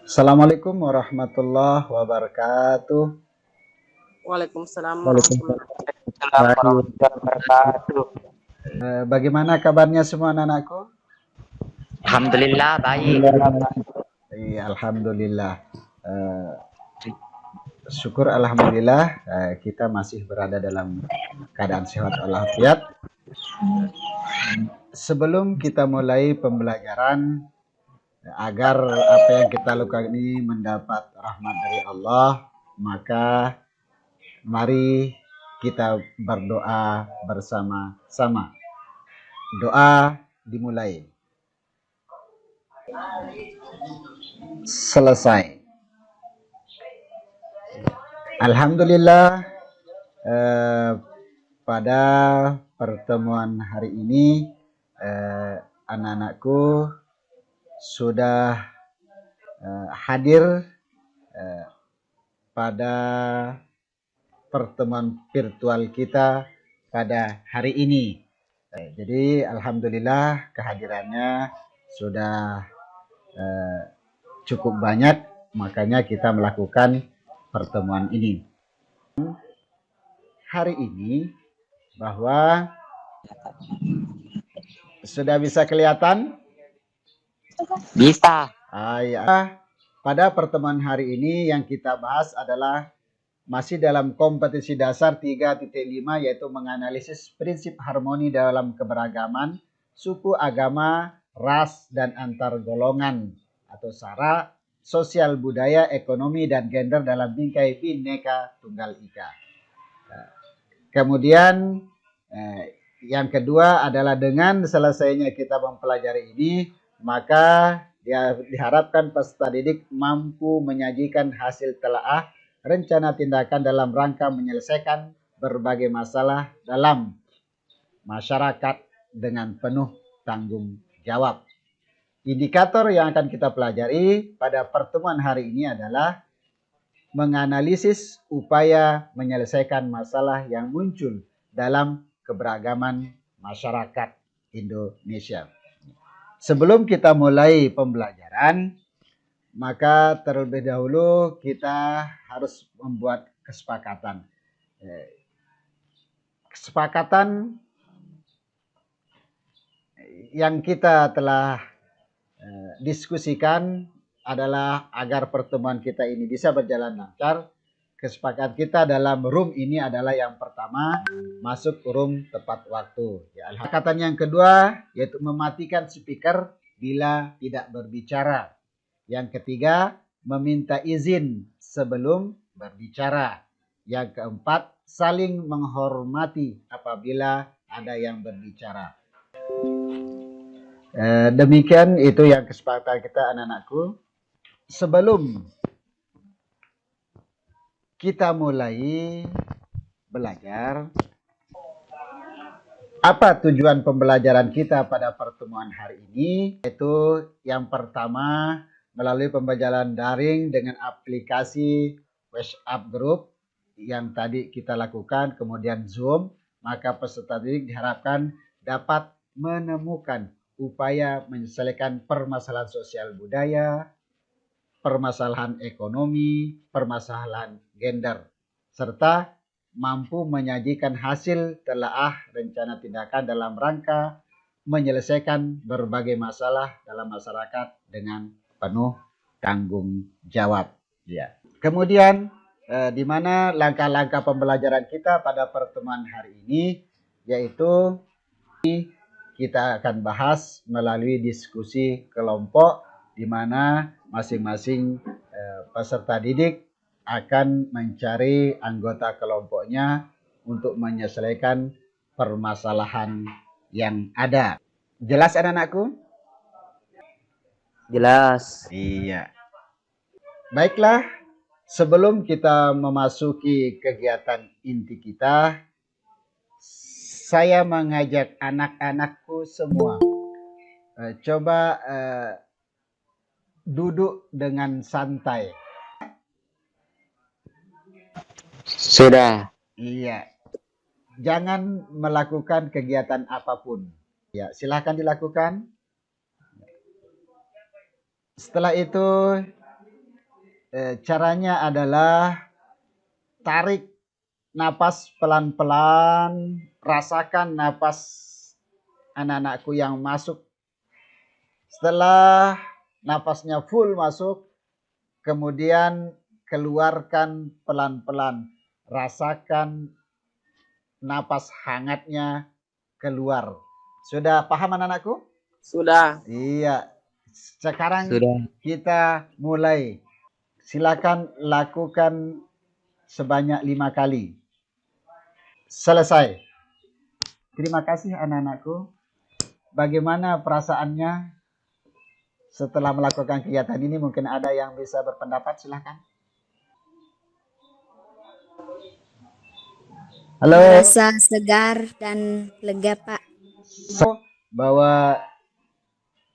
Assalamualaikum warahmatullahi wabarakatuh. Waalaikumsalam Waalaikumsalam. warahmatullahi wabarakatuh. Bagaimana kabarnya semua anak-anakku? Alhamdulillah baik. Iya, alhamdulillah. Eh, Syukur alhamdulillah kita masih berada dalam keadaan sehat walafiat. Sebelum kita mulai pembelajaran, agar apa yang kita lakukan ini mendapat rahmat dari Allah, maka mari kita berdoa bersama-sama. Doa dimulai. Selesai. Alhamdulillah, pada pertemuan hari ini anak-anakku sudah hadir pada pertemuan virtual kita pada hari ini. Jadi alhamdulillah kehadirannya sudah cukup banyak, makanya kita melakukan pertemuan ini. Hari ini bahwa sudah bisa kelihatan? Bisa. Ya. Pada pertemuan hari ini yang kita bahas adalah masih dalam kompetisi dasar 3.5, yaitu menganalisis prinsip harmoni dalam keberagaman, suku, agama, ras, dan antar golongan atau sara, sosial, budaya, ekonomi, dan gender dalam bingkai Bhinneka Tunggal Ika. Kemudian yang kedua adalah dengan selesainya kita mempelajari ini, maka diharapkan peserta didik mampu menyajikan hasil telaah rencana tindakan dalam rangka menyelesaikan berbagai masalah dalam masyarakat dengan penuh tanggung jawab. Indikator yang akan kita pelajari pada pertemuan hari ini adalah menganalisis upaya menyelesaikan masalah yang muncul dalam keberagaman masyarakat Indonesia. Sebelum kita mulai pembelajaran, maka terlebih dahulu kita harus membuat kesepakatan. Kesepakatan yang kita telah diskusikan adalah agar pertemuan kita ini bisa berjalan lancar. Kesepakatan kita dalam room ini adalah yang pertama, masuk room tepat waktu. Kesepakatan yang kedua yaitu mematikan speaker bila tidak berbicara. Yang ketiga, meminta izin sebelum berbicara. Yang keempat, saling menghormati apabila ada yang berbicara. Demikian itu yang kesepakatan kita anak-anakku. Sebelum kita mulai belajar, apa tujuan pembelajaran kita pada pertemuan hari ini? Yaitu yang pertama, melalui pembelajaran daring dengan aplikasi WhatsApp Group yang tadi kita lakukan, kemudian Zoom, maka peserta didik diharapkan dapat menemukan upaya menyelesaikan permasalahan sosial budaya, permasalahan ekonomi, permasalahan gender, serta mampu menyajikan hasil telaah rencana tindakan dalam rangka menyelesaikan berbagai masalah dalam masyarakat dengan penuh tanggung jawab. Ya. Kemudian di mana langkah-langkah pembelajaran kita pada pertemuan hari ini, yaitu kita akan bahas melalui diskusi kelompok di mana masing-masing peserta didik akan mencari anggota kelompoknya untuk menyelesaikan permasalahan yang ada. Jelas anak-anakku? Jelas. Iya. Baiklah, sebelum kita memasuki kegiatan inti kita, saya mengajak anak-anakku semua coba duduk dengan santai. Sudah. Iya. Jangan melakukan kegiatan apapun. Ya, silahkan dilakukan. Setelah itu Caranya adalah tarik napas pelan-pelan, rasakan napas anak-anakku yang masuk. Setelah napasnya full masuk, kemudian keluarkan pelan-pelan. Rasakan napas hangatnya keluar. Sudah paham anak-anakku? Sudah. Iya. Sekarang Sudah. kita mulai. Silakan lakukan sebanyak 5 kali. Selesai. Terima kasih anak-anakku. Bagaimana perasaannya setelah melakukan kegiatan ini? Mungkin ada yang bisa berpendapat, silakan. Halo. Merasa segar dan lega, Pak. Bahwa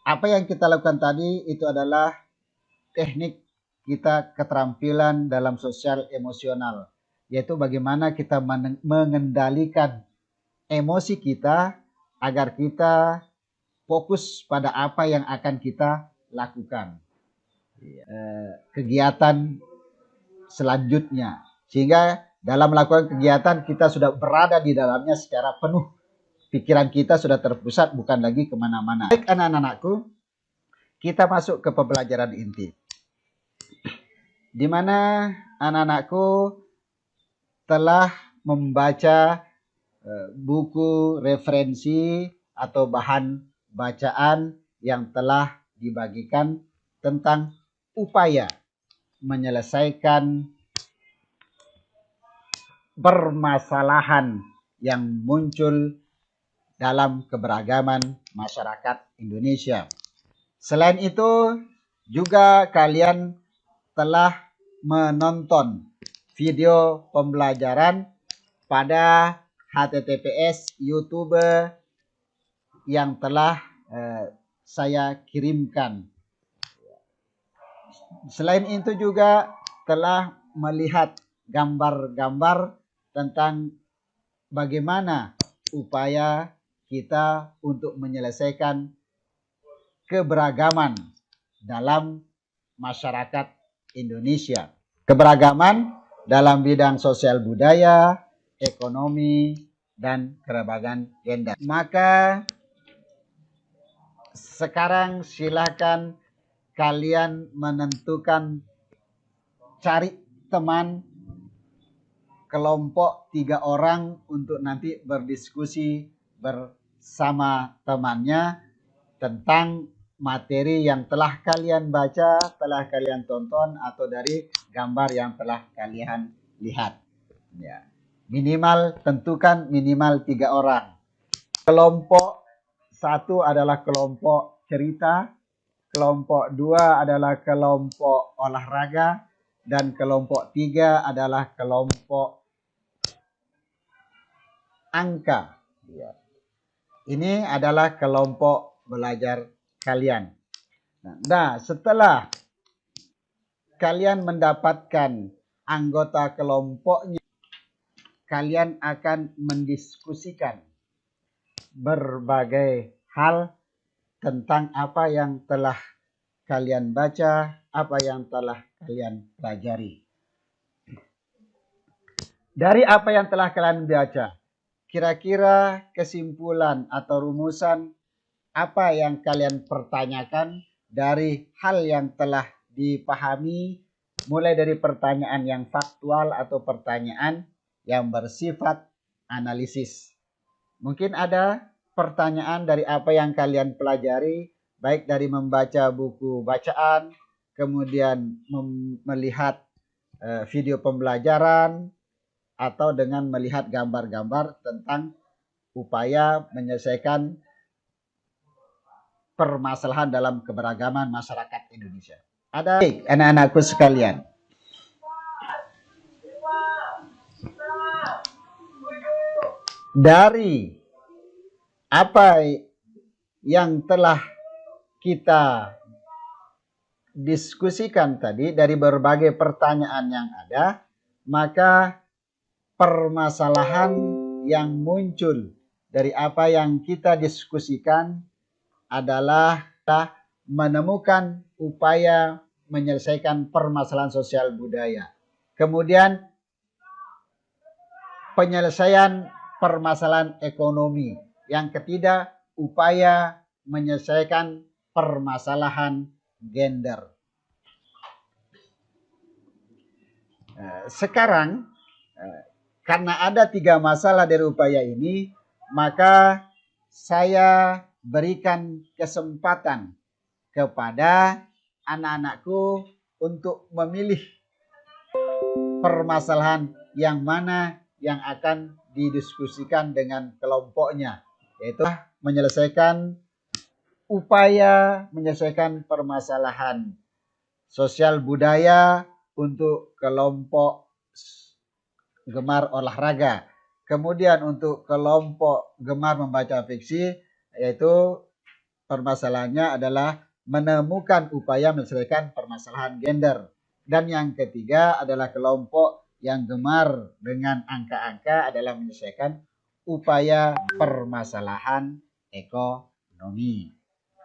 apa yang kita lakukan tadi itu adalah teknik kita keterampilan dalam sosial emosional, yaitu bagaimana kita mengendalikan emosi kita agar kita fokus pada apa yang akan kita lakukan. Kegiatan selanjutnya, sehingga dalam melakukan kegiatan kita sudah berada di dalamnya secara penuh. Pikiran kita sudah terpusat, bukan lagi kemana-mana. Baik anak-anakku, kita masuk ke pembelajaran inti, di mana anak-anakku telah membaca buku referensi atau bahan bacaan yang telah dibagikan tentang upaya menyelesaikan permasalahan yang muncul dalam keberagaman masyarakat Indonesia. Selain itu, juga kalian telah menonton video pembelajaran pada HTTPS YouTube yang telah saya kirimkan. Selain itu juga telah melihat gambar-gambar tentang bagaimana upaya kita untuk menyelesaikan keberagaman dalam masyarakat Indonesia. Keberagaman dalam bidang sosial budaya, ekonomi, dan keragaman gender. Maka sekarang silakan kalian menentukan, cari teman kelompok 3 orang untuk nanti berdiskusi bersama temannya tentang materi yang telah kalian baca, telah kalian tonton, atau dari gambar yang telah kalian lihat. Ya. Minimal, tentukan minimal 3 orang. Kelompok 1 adalah kelompok cerita, kelompok 2 adalah kelompok olahraga, dan kelompok 3 adalah kelompok angka. Ya. Ini adalah kelompok belajar kalian. Nah, setelah kalian mendapatkan anggota kelompoknya, kalian akan mendiskusikan berbagai hal tentang apa yang telah kalian baca, apa yang telah kalian pelajari. Dari apa yang telah kalian baca, kira-kira kesimpulan atau rumusan apa yang kalian pertanyakan dari hal yang telah dipahami, mulai dari pertanyaan yang faktual atau pertanyaan yang bersifat analisis. Mungkin ada pertanyaan dari apa yang kalian pelajari, baik dari membaca buku bacaan, kemudian melihat video pembelajaran, atau dengan melihat gambar-gambar tentang upaya menyelesaikan permasalahan dalam keberagaman masyarakat Indonesia. Ada anak-anakku sekalian, dari apa yang telah kita diskusikan tadi, dari berbagai pertanyaan yang ada, maka permasalahan yang muncul dari apa yang kita diskusikan adalah menemukan upaya menyelesaikan permasalahan sosial budaya. Kemudian penyelesaian permasalahan ekonomi. Yang ketiga, upaya menyelesaikan permasalahan gender. Sekarang, karena ada 3 masalah dari upaya ini, maka saya berikan kesempatan kepada anak-anakku untuk memilih permasalahan yang mana yang akan didiskusikan dengan kelompoknya, yaitu menyelesaikan upaya menyelesaikan permasalahan sosial budaya untuk kelompok gemar olahraga. Kemudian untuk kelompok gemar membaca fiksi, yaitu permasalahannya adalah menemukan upaya menyelesaikan permasalahan gender. Dan yang ketiga adalah kelompok yang gemar dengan angka-angka adalah menyelesaikan upaya permasalahan ekonomi.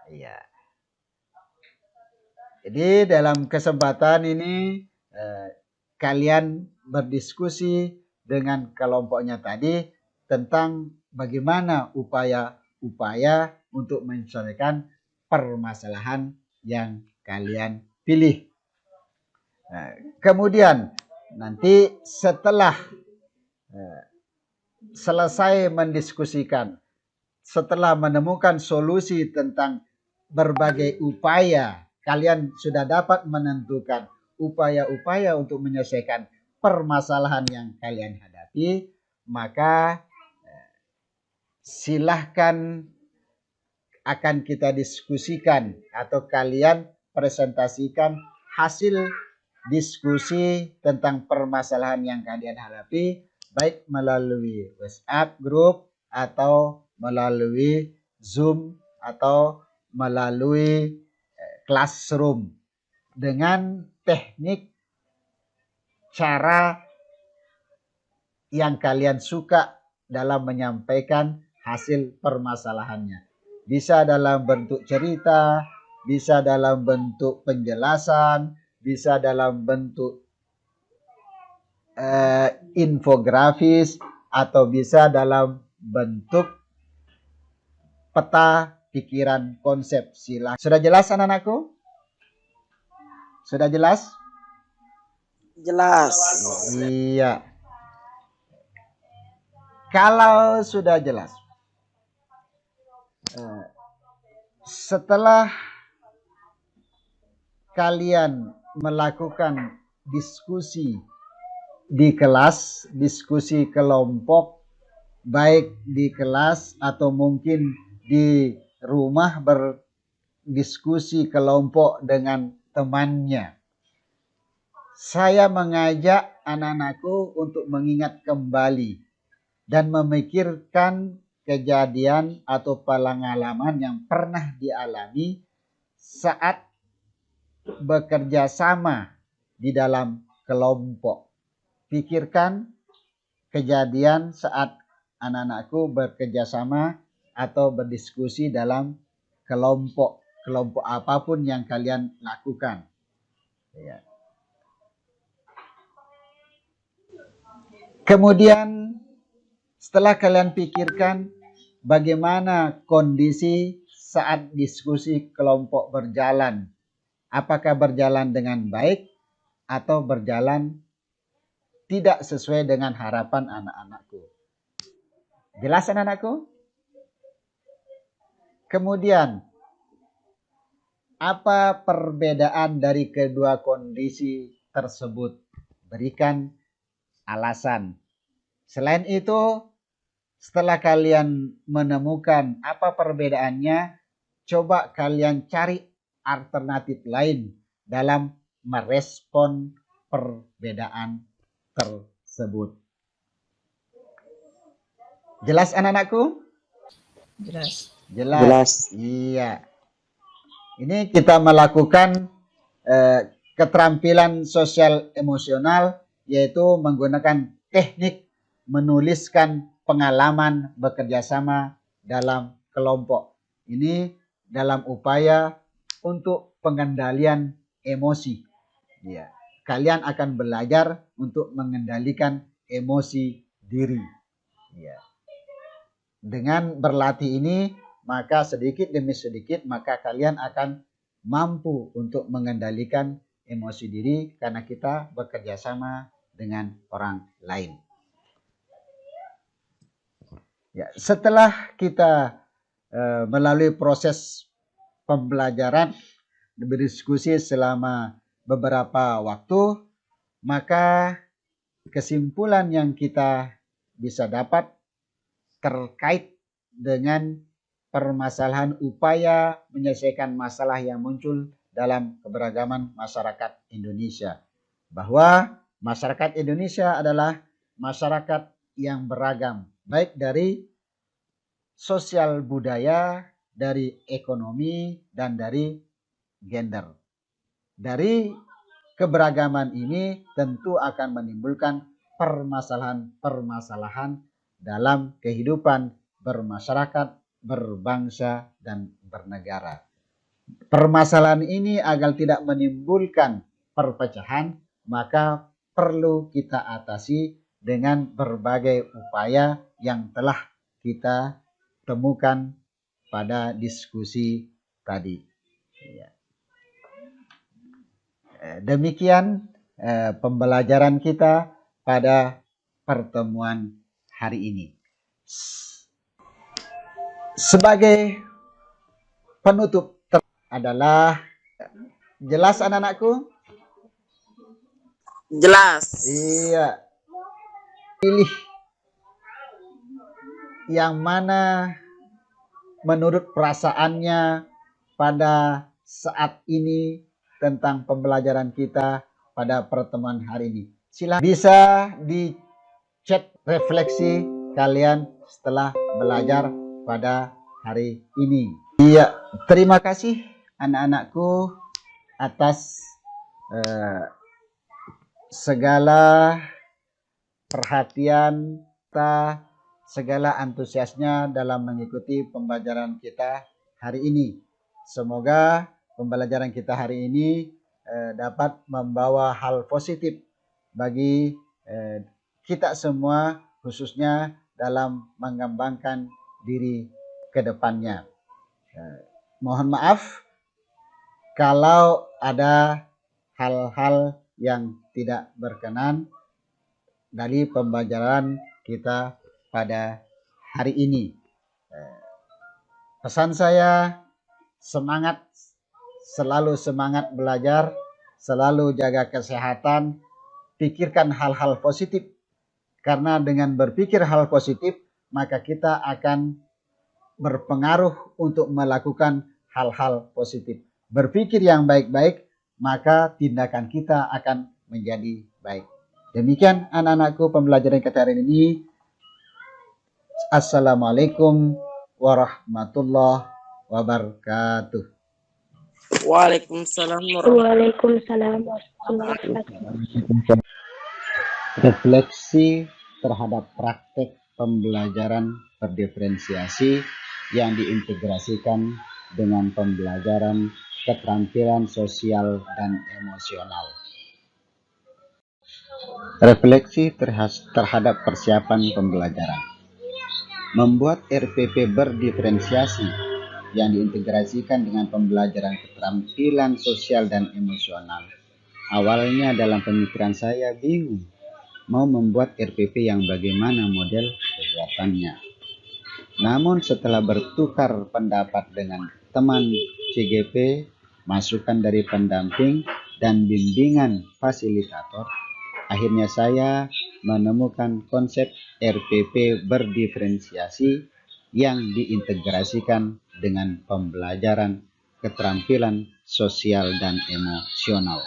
Iya. Jadi dalam kesempatan ini kalian berdiskusi dengan kelompoknya tadi tentang bagaimana upaya-upaya untuk menyelesaikan permasalahan yang kalian pilih. Nah, kemudian nanti setelah selesai mendiskusikan, setelah menemukan solusi tentang berbagai upaya, kalian sudah dapat menentukan upaya-upaya untuk menyelesaikan permasalahan yang kalian hadapi, maka silahkan akan kita diskusikan atau kalian presentasikan hasil diskusi tentang permasalahan yang kalian hadapi, baik melalui WhatsApp group atau melalui Zoom atau melalui classroom dengan teknik cara yang kalian suka dalam menyampaikan hasil permasalahannya. Bisa dalam bentuk cerita, bisa dalam bentuk penjelasan, bisa dalam bentuk infografis, atau bisa dalam bentuk peta pikiran konsep. Sudah jelas anak-anakku? Sudah jelas? Jelas. Iya. Kalau sudah jelas, setelah kalian melakukan diskusi di kelas, diskusi kelompok, baik di kelas atau mungkin di rumah berdiskusi kelompok dengan temannya, saya mengajak anak-anakku untuk mengingat kembali dan memikirkan kejadian atau pengalaman yang pernah dialami saat bekerja sama di dalam kelompok. Pikirkan kejadian saat anak-anakku bekerja sama atau berdiskusi dalam kelompok apapun yang kalian lakukan. Ya. Kemudian setelah kalian pikirkan bagaimana kondisi saat diskusi kelompok berjalan, apakah berjalan dengan baik atau berjalan tidak sesuai dengan harapan anak-anakku. Jelas anak-anakku? Kemudian, apa perbedaan dari kedua kondisi tersebut? Berikan alasan. Selain itu, setelah kalian menemukan apa perbedaannya, coba kalian cari alternatif lain dalam merespon perbedaan tersebut. Jelas anak-anakku? Jelas. Jelas. Iya. Ini kita melakukan keterampilan sosial emosional, yaitu menggunakan teknik menuliskan pengalaman bekerja sama dalam kelompok. Ini dalam upaya untuk pengendalian emosi. Ya, kalian akan belajar untuk mengendalikan emosi diri. Ya. Dengan berlatih ini, maka sedikit demi sedikit maka kalian akan mampu untuk mengendalikan emosi diri karena kita bekerja sama dengan orang lain. Ya, setelah kita melalui proses pembelajaran, berdiskusi selama beberapa waktu, maka kesimpulan yang kita bisa dapat terkait dengan permasalahan upaya menyelesaikan masalah yang muncul dalam keberagaman masyarakat Indonesia. Bahwa masyarakat Indonesia adalah masyarakat yang beragam, baik dari sosial budaya, dari ekonomi, dan dari gender. Dari keberagaman ini tentu akan menimbulkan permasalahan-permasalahan dalam kehidupan bermasyarakat, berbangsa, dan bernegara. Permasalahan ini agar tidak menimbulkan perpecahan, maka perlu kita atasi dengan berbagai upaya yang telah kita temukan pada diskusi tadi. Demikian pembelajaran kita pada pertemuan hari ini. Sebagai penutup adalah, jelas anak-anakku? Jelas. Iya. Pilih yang mana menurut perasaannya pada saat ini tentang pembelajaran kita pada pertemuan hari ini. Silahkan bisa di chat refleksi kalian setelah belajar pada hari ini. Iya, terima kasih anak-anakku atas segala perhatian kita, segala antusiasnya dalam mengikuti pembelajaran kita hari ini. Semoga pembelajaran kita hari ini dapat membawa hal positif bagi kita semua, khususnya dalam mengembangkan diri ke depannya. Mohon maaf kalau ada hal-hal yang tidak berkenan dari pembelajaran kita pada hari ini. Pesan saya, semangat, selalu semangat belajar, selalu jaga kesehatan, pikirkan hal-hal positif. Karena dengan berpikir hal positif, maka kita akan berpengaruh untuk melakukan hal-hal positif. Berpikir yang baik-baik, maka tindakan kita akan menjadi baik. Demikian anak-anakku pembelajaran kita hari ini. Assalamualaikum warahmatullahi wabarakatuh. Waalaikumsalam Waalaikumsalam warahmatullahi wabarakatuh. Refleksi terhadap praktek pembelajaran berdiferensiasi yang diintegrasikan dengan pembelajaran keterampilan sosial dan emosional. Refleksi terhadap persiapan pembelajaran. Membuat RPP berdiferensiasi yang diintegrasikan dengan pembelajaran keterampilan sosial dan emosional. Awalnya dalam pemikiran saya bingung mau membuat RPP yang bagaimana model kegiatannya. Namun setelah bertukar pendapat dengan teman CGP, masukan dari pendamping, dan bimbingan fasilitator, akhirnya saya menemukan konsep RPP berdiferensiasi yang diintegrasikan dengan pembelajaran keterampilan sosial dan emosional.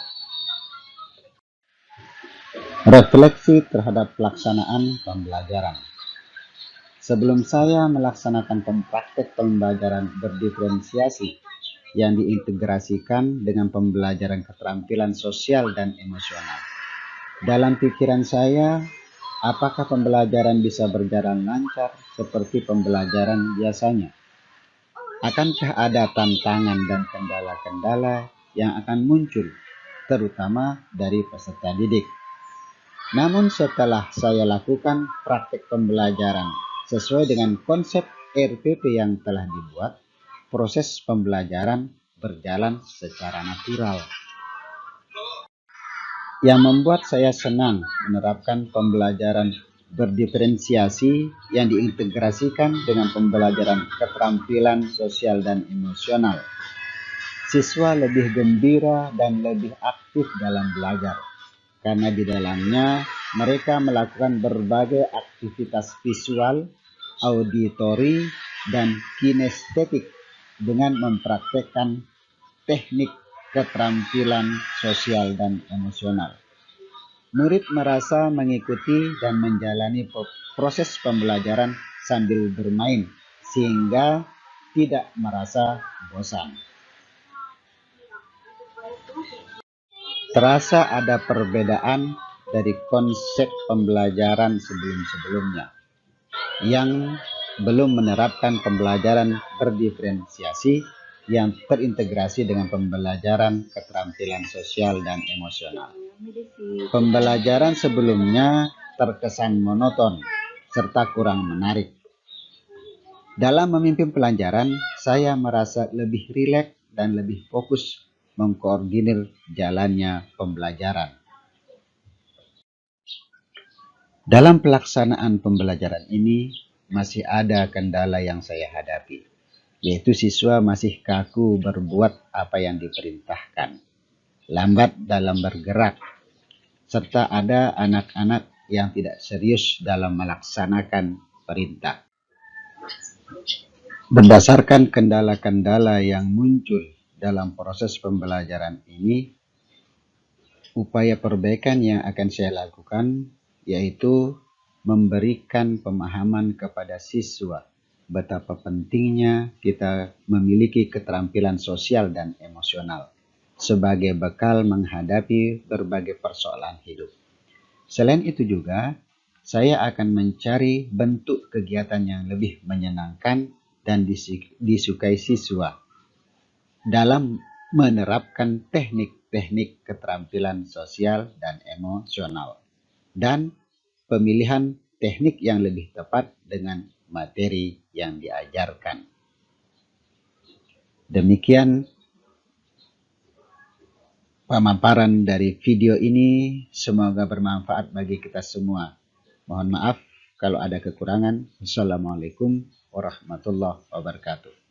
Refleksi terhadap pelaksanaan pembelajaran. Sebelum saya melaksanakan praktek pembelajaran berdiferensiasi yang diintegrasikan dengan pembelajaran keterampilan sosial dan emosional, dalam pikiran saya, apakah pembelajaran bisa berjalan lancar seperti pembelajaran biasanya? Akankah ada tantangan dan kendala-kendala yang akan muncul terutama dari peserta didik. Namun setelah saya lakukan praktek pembelajaran sesuai dengan konsep RPP yang telah dibuat, proses pembelajaran berjalan secara natural. Yang membuat saya senang menerapkan pembelajaran berdiferensiasi yang diintegrasikan dengan pembelajaran keterampilan sosial dan emosional. Siswa lebih gembira dan lebih aktif dalam belajar, karena di dalamnya mereka melakukan berbagai aktivitas visual, auditori, dan kinestetik dengan mempraktekkan teknik keterampilan sosial dan emosional. Murid merasa mengikuti dan menjalani proses pembelajaran sambil bermain sehingga tidak merasa bosan. Terasa ada perbedaan dari konsep pembelajaran sebelum-sebelumnya yang belum menerapkan pembelajaran berdiferensiasi yang terintegrasi dengan pembelajaran keterampilan sosial dan emosional. Pembelajaran sebelumnya terkesan monoton serta kurang menarik. Dalam memimpin pelajaran, saya merasa lebih rileks dan lebih fokus mengkoordinir jalannya pembelajaran. Dalam pelaksanaan pembelajaran ini, masih ada kendala yang saya hadapi, yaitu siswa masih kaku berbuat apa yang diperintahkan, lambat dalam bergerak, serta ada anak-anak yang tidak serius dalam melaksanakan perintah. Berdasarkan kendala-kendala yang muncul dalam proses pembelajaran ini, upaya perbaikan yang akan saya lakukan yaitu memberikan pemahaman kepada siswa betapa pentingnya kita memiliki keterampilan sosial dan emosional sebagai bekal menghadapi berbagai persoalan hidup. Selain itu juga, saya akan mencari bentuk kegiatan yang lebih menyenangkan dan disukai siswa dalam menerapkan teknik-teknik keterampilan sosial dan emosional, dan pemilihan teknik yang lebih tepat dengan materi yang diajarkan. Demikian pemaparan dari video ini, semoga bermanfaat bagi kita semua. Mohon maaf kalau ada kekurangan. Assalamualaikum warahmatullahi wabarakatuh.